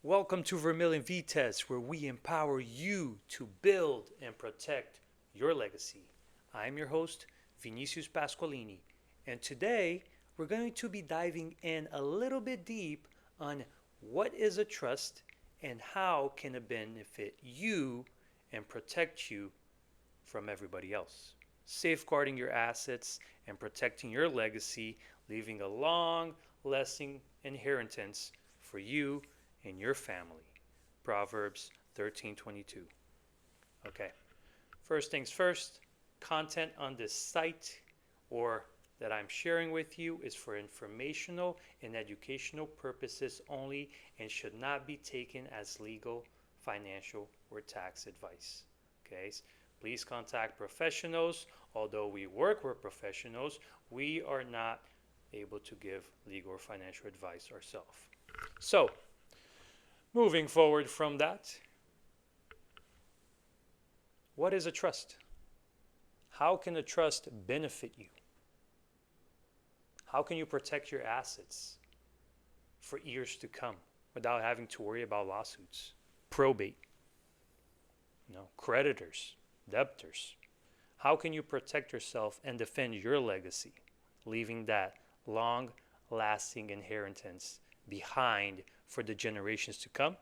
Welcome to Vermilion V-Test, where we empower you to build and protect your legacy. I'm your host, Vinicius Pasqualini, and today we're going to be diving in a little bit deep on what is a trust and how can it benefit you and protect you from everybody else. Safeguarding your assets and protecting your legacy, leaving a long lasting inheritance for you and your family. Proverbs 13:22. Okay. First things first, content on this site or that I'm sharing with you is for informational and educational purposes only and should not be taken as legal, financial, or tax advice. Okay? Please contact professionals. Although we work with professionals, we are not able to give legal or financial advice ourselves. So, moving forward from that, what is a trust? How can a trust benefit you? How can you protect your assets for years to come without having to worry about lawsuits, probate, creditors, debtors? How can you protect yourself and defend your legacy, leaving that long-lasting inheritance behind for the generations to come?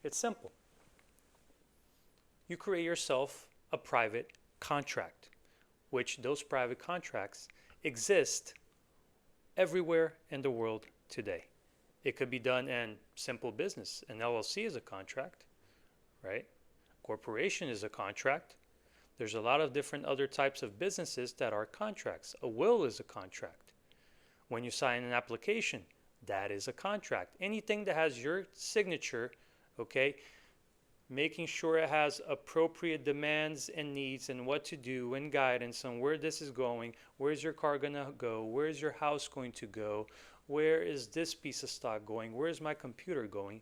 It's simple. You create yourself a private contract, which those private contracts exist everywhere in the world today. It could be done in simple business. An LLC is a contract, right? Corporation is a contract. There's a lot of different other types of businesses that are contracts. A will is a contract. When you sign an application, that is a contract. Anything that has your signature, okay, making sure it has appropriate demands and needs and what to do and guidance on where this is going, where's your car going to go, where's your house going to go, where is this piece of stock going, where's my computer going.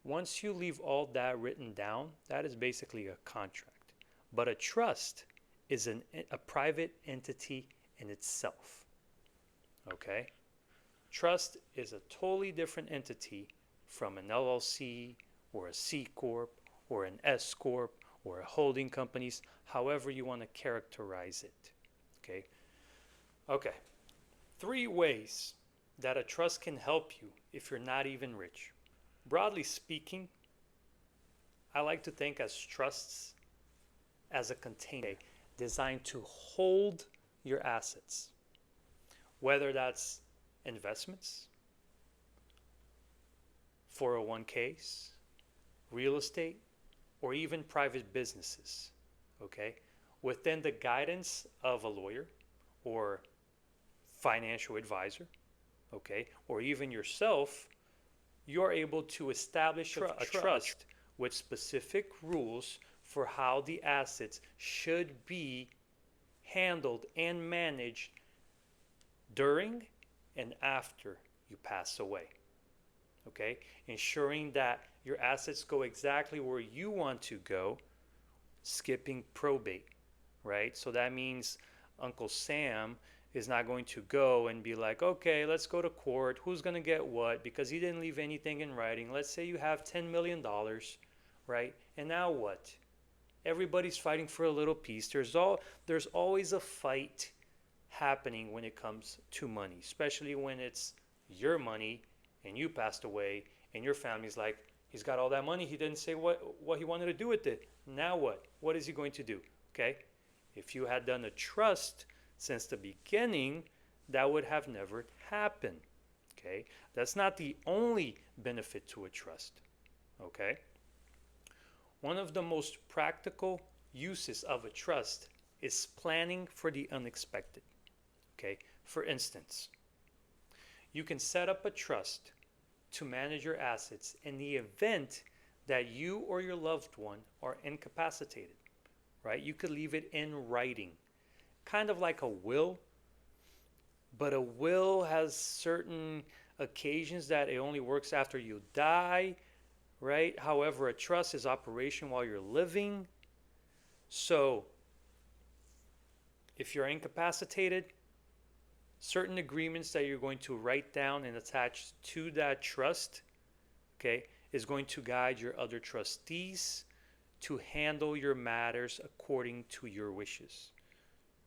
Once you leave all that written down, that is basically a contract. But a trust is a private entity in itself, okay? Trust is a totally different entity from an LLC or a C Corp or an S Corp or a holding companies, however you want to characterize it. Okay? Okay. 3 ways that a trust can help you if you're not even rich. Broadly speaking, I like to think as trusts as a container designed to hold your assets, whether that's investments, 401ks, real estate, or even private businesses, okay? Within the guidance of a lawyer or financial advisor, okay, or even yourself, you're able to establish a trust with specific rules for how the assets should be handled and managed during and after you pass away. Okay, ensuring that your assets go exactly where you want to go, skipping probate, right? So that means Uncle Sam is not going to go and be like, okay, let's go to court. Who's going to get what? Because he didn't leave anything in writing. Let's say you have $10 million, right? And now what? Everybody's fighting for a little piece. There's always a fight happening when it comes to money, especially when it's your money and you passed away and your family's like, he's got all that money, he didn't say what he wanted to do with it. Now what is he going to do? Okay, if you had done a trust since the beginning, that would have never happened. Okay, that's not the only benefit to a trust. Okay, one of the most practical uses of a trust is planning for the unexpected. Okay, for instance, you can set up a trust to manage your assets in the event that you or your loved one are incapacitated, right? You could leave it in writing, kind of like a will, but a will has certain occasions that it only works after you die, right? However, a trust is operation while you're living. So if you're incapacitated, certain agreements that you're going to write down and attach to that trust okay, is going to guide your other trustees to handle your matters according to your wishes.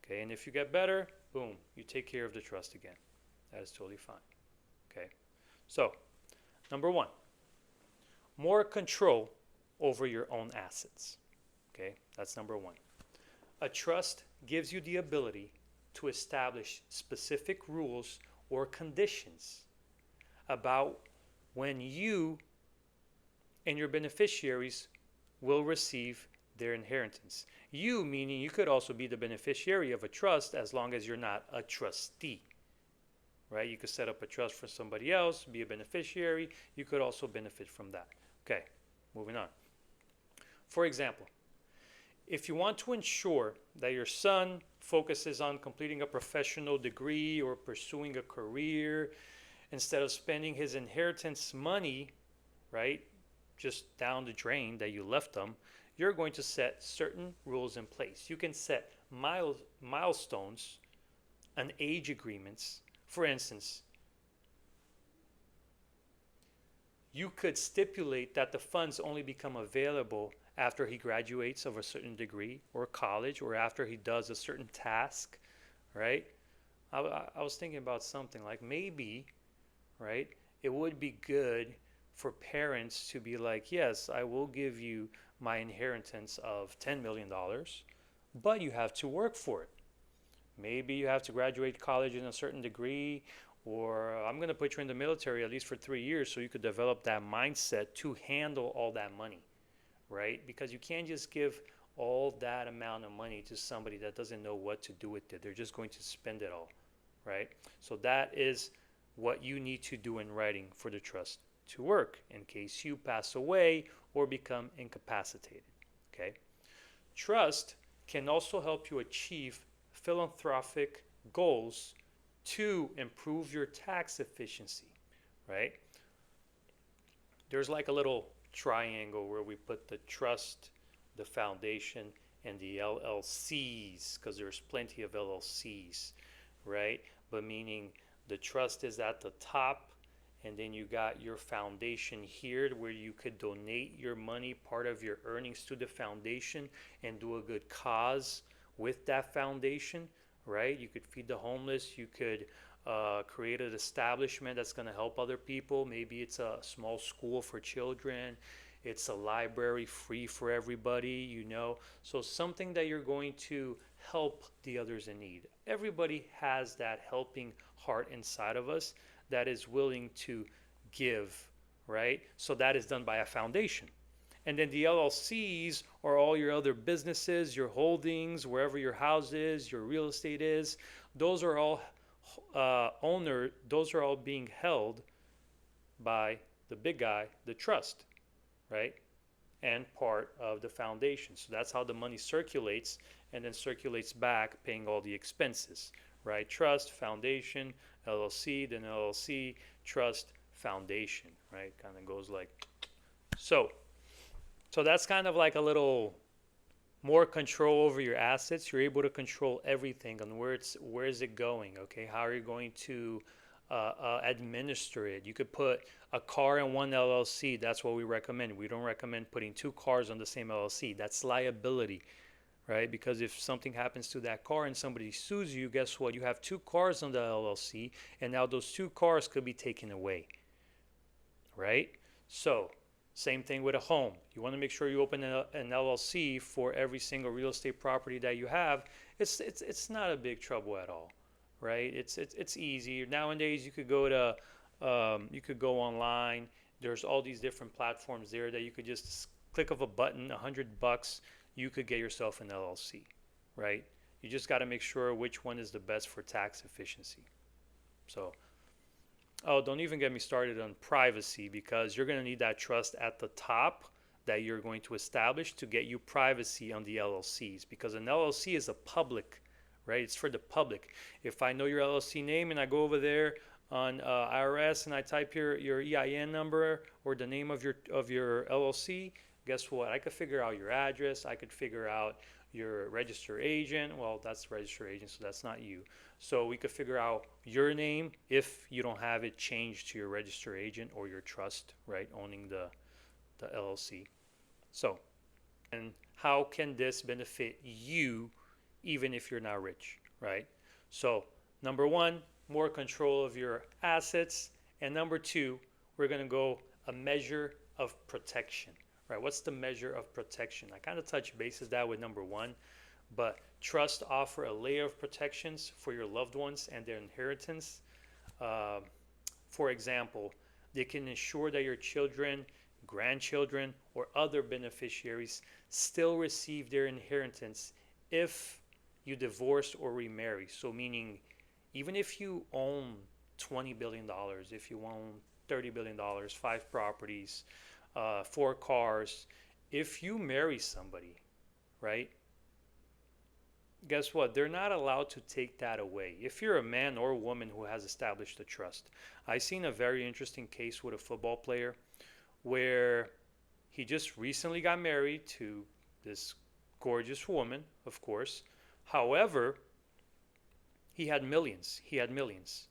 Okay, and if you get better, boom, you take care of the trust again. That is totally fine. Okay, so number one, more control over your own assets. Okay, that's number one. A trust gives you the ability to establish specific rules or conditions about when you and your beneficiaries will receive their inheritance. You, meaning you could also be the beneficiary of a trust as long as you're not a trustee, right? You could set up a trust for somebody else, be a beneficiary. You could also benefit from that. Okay, moving on. For example, if you want to ensure that your son focuses on completing a professional degree or pursuing a career instead of spending his inheritance money, right, just down the drain that you left them, you're going to set certain rules in place. You can set milestones and age agreements. For instance, you could stipulate that the funds only become available after he graduates of a certain degree or college, or after he does a certain task, right? I was thinking about something like maybe, right, it would be good for parents to be like, yes, I will give you my inheritance of $10 million, but you have to work for it. Maybe you have to graduate college in a certain degree, or I'm going to put you in the military at least for 3 years so you could develop that mindset to handle all that money, right? Because you can't just give all that amount of money to somebody that doesn't know what to do with it. They're just going to spend it all, right? So that is what you need to do in writing for the trust to work in case you pass away or become incapacitated, okay? Trust can also help you achieve philanthropic goals to improve your tax efficiency, right? There's like a little triangle where we put the trust, the foundation, and the LLCs, because there's plenty of LLCs, right? But meaning the trust is at the top, and then you got your foundation here where you could donate your money, part of your earnings, to the foundation and do a good cause with that foundation, right? You could feed the homeless. You could create an establishment that's going to help other people. Maybe it's a small school for children. It's a library free for everybody, you know. So something that you're going to help the others in need. Everybody has that helping heart inside of us that is willing to give, right? So that is done by a foundation. And then the LLCs are all your other businesses, your holdings, wherever your house is, your real estate is. Those are all those are all being held by the big guy, the trust, right? And part of the foundation. So that's how the money circulates and then circulates back, paying all the expenses, right? Trust, foundation, LLC, then LLC, trust, foundation, right? Kind of goes like so. So that's kind of like a little more control over your assets. You're able to control everything on where is it going, okay? How are you going to administer it? You could put a car in one LLC. That's what we recommend. We don't recommend putting two cars on the same LLC. That's liability, right? Because if something happens to that car and somebody sues you, guess what? You have two cars on the LLC, and now those two cars could be taken away, right? So same thing with a home. You want to make sure you open an LLC for every single real estate property that you have. It's not a big trouble at all, right? It's easy. Nowadays you could go to you could go online. There's all these different platforms there that you could just click of a button, $100, you could get yourself an LLC, right? You just got to make sure which one is the best for tax efficiency. So, oh, don't even get me started on privacy, because you're going to need that trust at the top that you're going to establish to get you privacy on the LLCs, because an LLC is a public, right? It's for the public. If I know your LLC name and I go over there on IRS and I type your EIN number or the name of your LLC, guess what? I could figure out your address. I could figure out your registered agent. Well, that's the registered agent, so that's not you. So we could figure out your name if you don't have it changed to your registered agent or your trust, right, owning the LLC. So, and how can this benefit you even if you're not rich, right? So, number one, more control of your assets. And number two, we're going to go a measure of protection, right? What's the measure of protection? I kind of touched bases that with number one, but trust offer a layer of protections for your loved ones and their inheritance. Uh, for example, they can ensure that your children, grandchildren, or other beneficiaries still receive their inheritance if you divorce or remarry. So, meaning, even if you own $20 billion, if you own $30 billion, 5 properties, 4 cars, if you marry somebody, right? Guess what? They're not allowed to take that away. If you're a man or a woman who has established a trust. I seen a very interesting case with a football player where he just recently got married to this gorgeous woman, of course. However, he had millions. He had millions.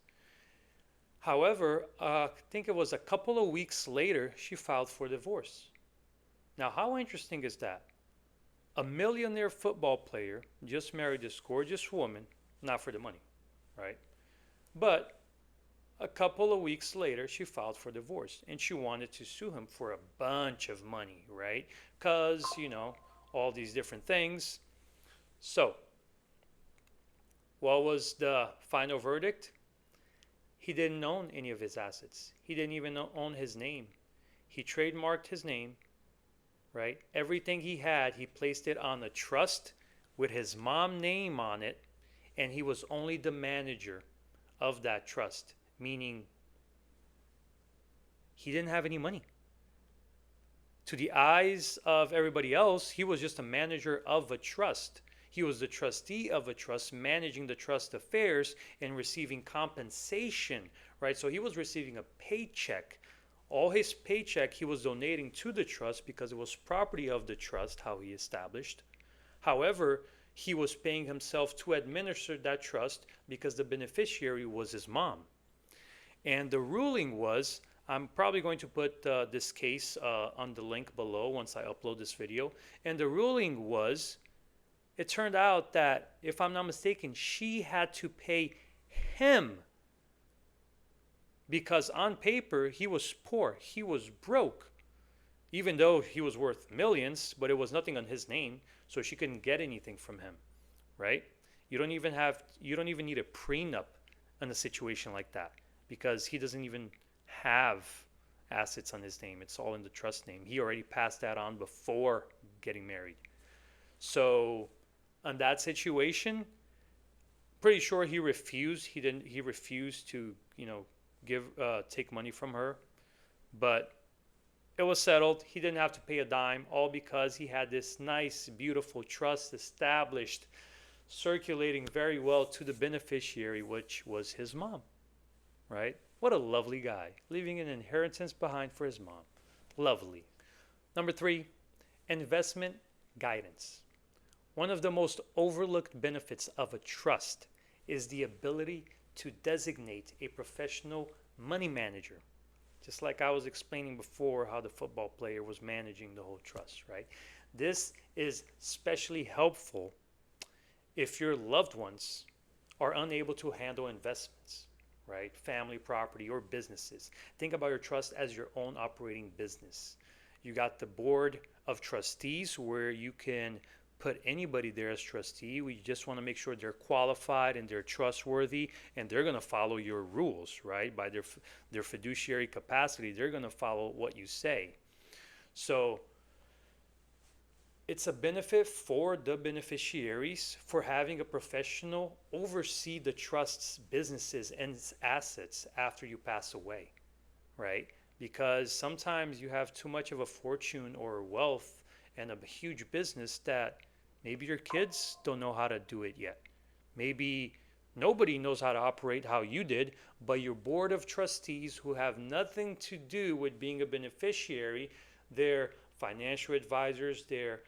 However, I think it was a couple of weeks later, she filed for divorce. Now, how interesting is that? A millionaire football player just married this gorgeous woman, not for the money, right? But a couple of weeks later, she filed for divorce and she wanted to sue him for a bunch of money, right? Because, all these different things. So, what was the final verdict? He didn't own any of his assets. He didn't even own his name. He trademarked his name, right? Everything he had, he placed it on a trust with his mom name on it, and he was only the manager of that trust, meaning he didn't have any money. To the eyes of everybody else, he was just a manager of a trust. He was the trustee of a trust, managing the trust affairs and receiving compensation, right? So he was receiving a paycheck. All his paycheck he was donating to the trust because it was property of the trust, how he established. However, he was paying himself to administer that trust because the beneficiary was his mom. And the ruling was, I'm probably going to put this case on the link below once I upload this video. And the ruling was, it turned out that, if I'm not mistaken, she had to pay him because on paper he was poor, he was broke, even though he was worth millions, but it was nothing on his name, so she couldn't get anything from him, right? You don't even need a prenup in a situation like that because he doesn't even have assets on his name. It's all in the trust name. He already passed that on before getting married. So in that situation, pretty sure he refused. He refused to, take money from her. But it was settled. He didn't have to pay a dime, all because he had this nice, beautiful trust established, circulating very well to the beneficiary, which was his mom, right? What a lovely guy, leaving an inheritance behind for his mom. Lovely. Number 3, investment guidance. One of the most overlooked benefits of a trust is the ability to designate a professional money manager. Just like I was explaining before how the football player was managing the whole trust, right? This is especially helpful if your loved ones are unable to handle investments, right? Family property or businesses. Think about your trust as your own operating business. You got the board of trustees where you can put anybody there as trustee. We just want to make sure they're qualified and they're trustworthy and they're going to follow your rules, right? By their fiduciary capacity, they're going to follow what you say. So it's a benefit for the beneficiaries for having a professional oversee the trust's businesses and its assets after you pass away, right? Because sometimes you have too much of a fortune or wealth and a huge business that maybe your kids don't know how to do it yet. Maybe nobody knows how to operate how you did, but your board of trustees who have nothing to do with being a beneficiary, they're financial advisors, they're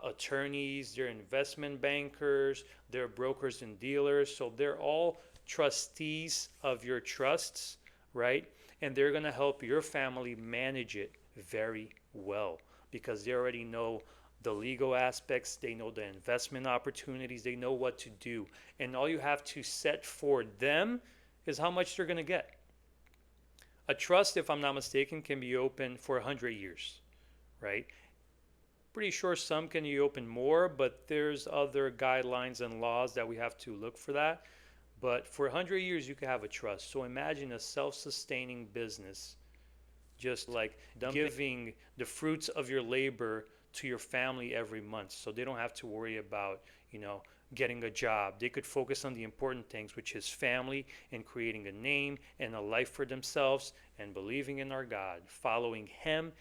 attorneys, they're investment bankers, they're brokers and dealers. So they're all trustees of your trusts, right? And they're going to help your family manage it very well because they already know the legal aspects, they know the investment opportunities, they know what to do. And all you have to set for them is how much they're going to get. A trust, if I'm not mistaken, can be open for 100 years, right? Pretty sure some can be open more, but there's other guidelines and laws that we have to look for that. But for 100 years, you can have a trust. So imagine a self-sustaining business, just like giving the fruits of your labor to your family every month. So they don't have to worry about, getting a job. They could focus on the important things, which is family and creating a name and a life for themselves and believing in our God, following Him,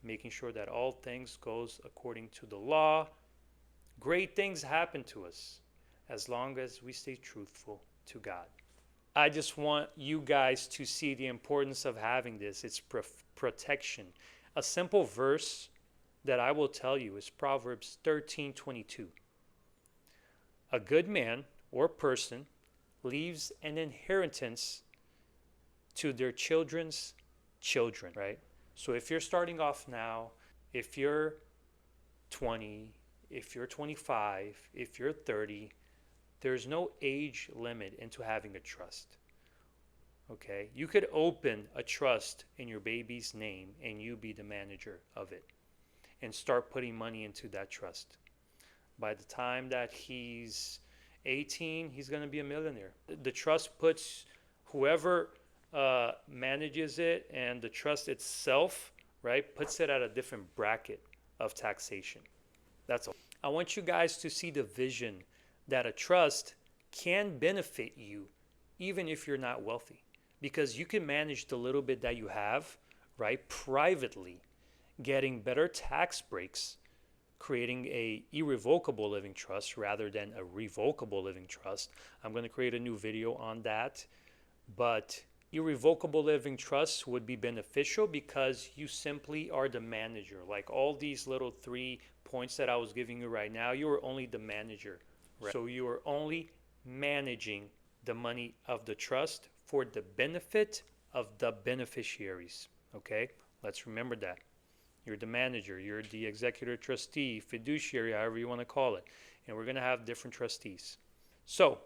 making sure that all things goes according to the law. Great things happen to us as long as we stay truthful to God. I just want you guys to see the importance of having this. It's protection. A simple verse that I will tell you is Proverbs 13:22. A good man or person leaves an inheritance to their children's children, right? So if you're starting off now, if you're 20, if you're 25, if you're 30, there's no age limit into having a trust. Okay? You could open a trust in your baby's name and you be the manager of it and start putting money into that trust. By the time that he's 18, he's going to be a millionaire. The trust puts whoever manages it and the trust itself, right, puts it at a different bracket of taxation. That's all. I want you guys to see the vision that a trust can benefit you even if you're not wealthy, because you can manage the little bit that you have, right, privately, getting better tax breaks, creating a irrevocable living trust rather than a revocable living trust. I'm going to create a new video on that, but irrevocable living trusts would be beneficial because you simply are the manager. Like all these little 3 points that I was giving you right now, you are only the manager. Right? So you are only managing the money of the trust for the benefit of the beneficiaries. Okay? Let's remember that. You're the manager, you're the executor trustee, fiduciary, however you want to call it. And we're going to have different trustees. So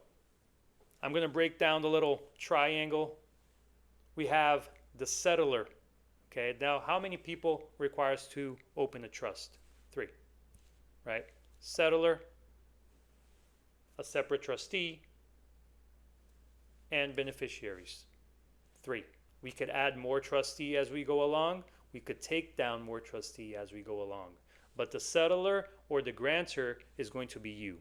I'm going to break down the little triangle. We have the settlor. Okay, now how many people requires to open a trust? 3, right? Settlor, a separate trustee, and beneficiaries. 3. We could add more trustee as we go along. We could take down more trustee as we go along. But the settlor or the grantor is going to be you.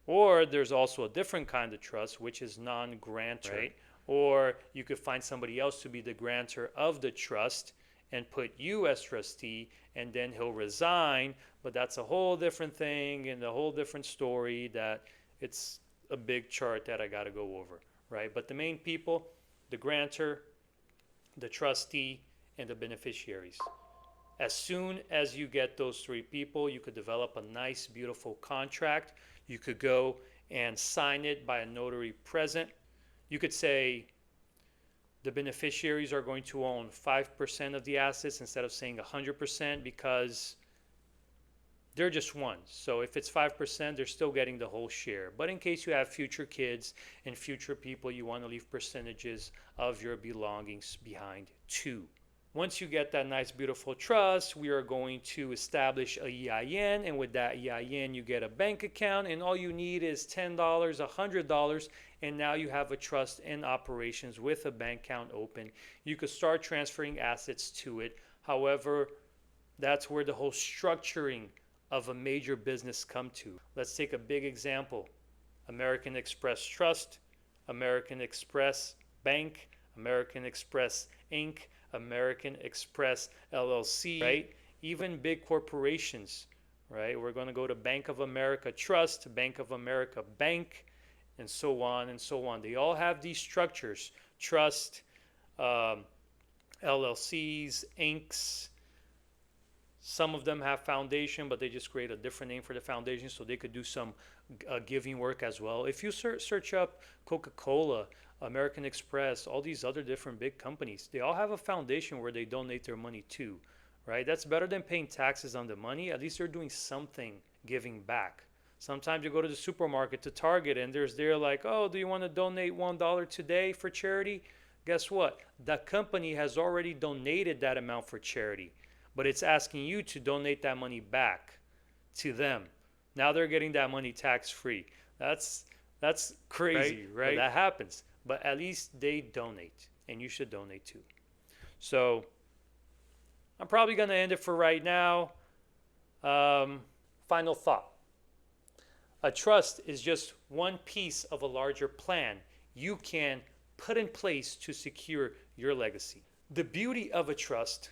Or there's also a different kind of trust, which is non-grantor, right? Or you could find somebody else to be the grantor of the trust and put you as trustee, and then he'll resign. But that's a whole different thing and a whole different story that it's a big chart that I got to go over, right? But the main people, the grantor, the trustee, and the beneficiaries. As soon as you get those 3 people, you could develop a nice, beautiful contract. You could go and sign it by a notary present. You could say the beneficiaries are going to own 5% of the assets instead of saying 100% because they're just one. So if it's 5%, they're still getting the whole share. But in case you have future kids and future people, you want to leave percentages of your belongings behind too. Once you get that nice, beautiful trust, we are going to establish a EIN, and with that EIN, you get a bank account, and all you need is $10, $100, and now you have a trust in operations with a bank account open. You could start transferring assets to it. However, that's where the whole structuring of a major business come to. Let's take a big example. American Express Trust, American Express Bank, American Express Inc., American Express LLC, right? Even big corporations, right? We're going to go to Bank of America Trust, Bank of America Bank, and so on and so on. They all have these structures, trust, LLCs, Incs, Some of them have foundation, but they just create a different name for the foundation so they could do some giving work as well. If you search up Coca-Cola, American Express, all these other different big companies, they all have a foundation where they donate their money to, right? That's better than paying taxes on the money. At least they're doing something giving back. Sometimes you go to the supermarket, to Target, and they're like, oh, do you want to donate $1 today for charity? Guess what? The company has already donated that amount for charity, but it's asking you to donate that money back to them. Now they're getting that money tax-free. That's crazy, right? But that happens. But at least they donate, and you should donate too. So I'm probably going to end it for right now. Final thought. A trust is just one piece of a larger plan you can put in place to secure your legacy. The beauty of a trust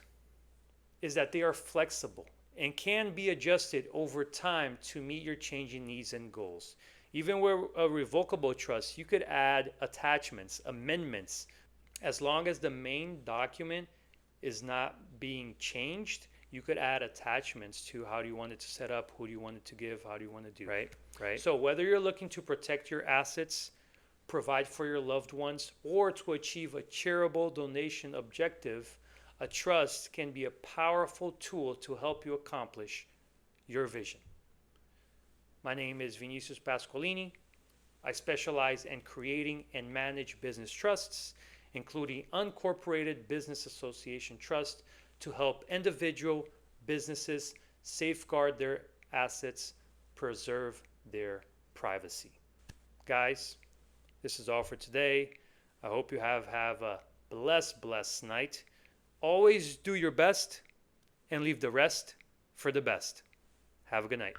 is that they are flexible and can be adjusted over time to meet your changing needs and goals. Even with a revocable trust, you could add attachments, amendments, as long as the main document is not being changed. You could add attachments to how do you want it to set up, who do you want it to give, how do you want to do, right? So whether you're looking to protect your assets, provide for your loved ones, or to achieve a charitable donation objective, a trust can be a powerful tool to help you accomplish your vision. My name is Vinicius Pascolini. I specialize in creating and manage business trusts, including uncorporated business association trusts, to help individual businesses safeguard their assets, preserve their privacy. Guys, this is all for today. I hope you have a blessed night. Always do your best and leave the rest for the best. Have a good night.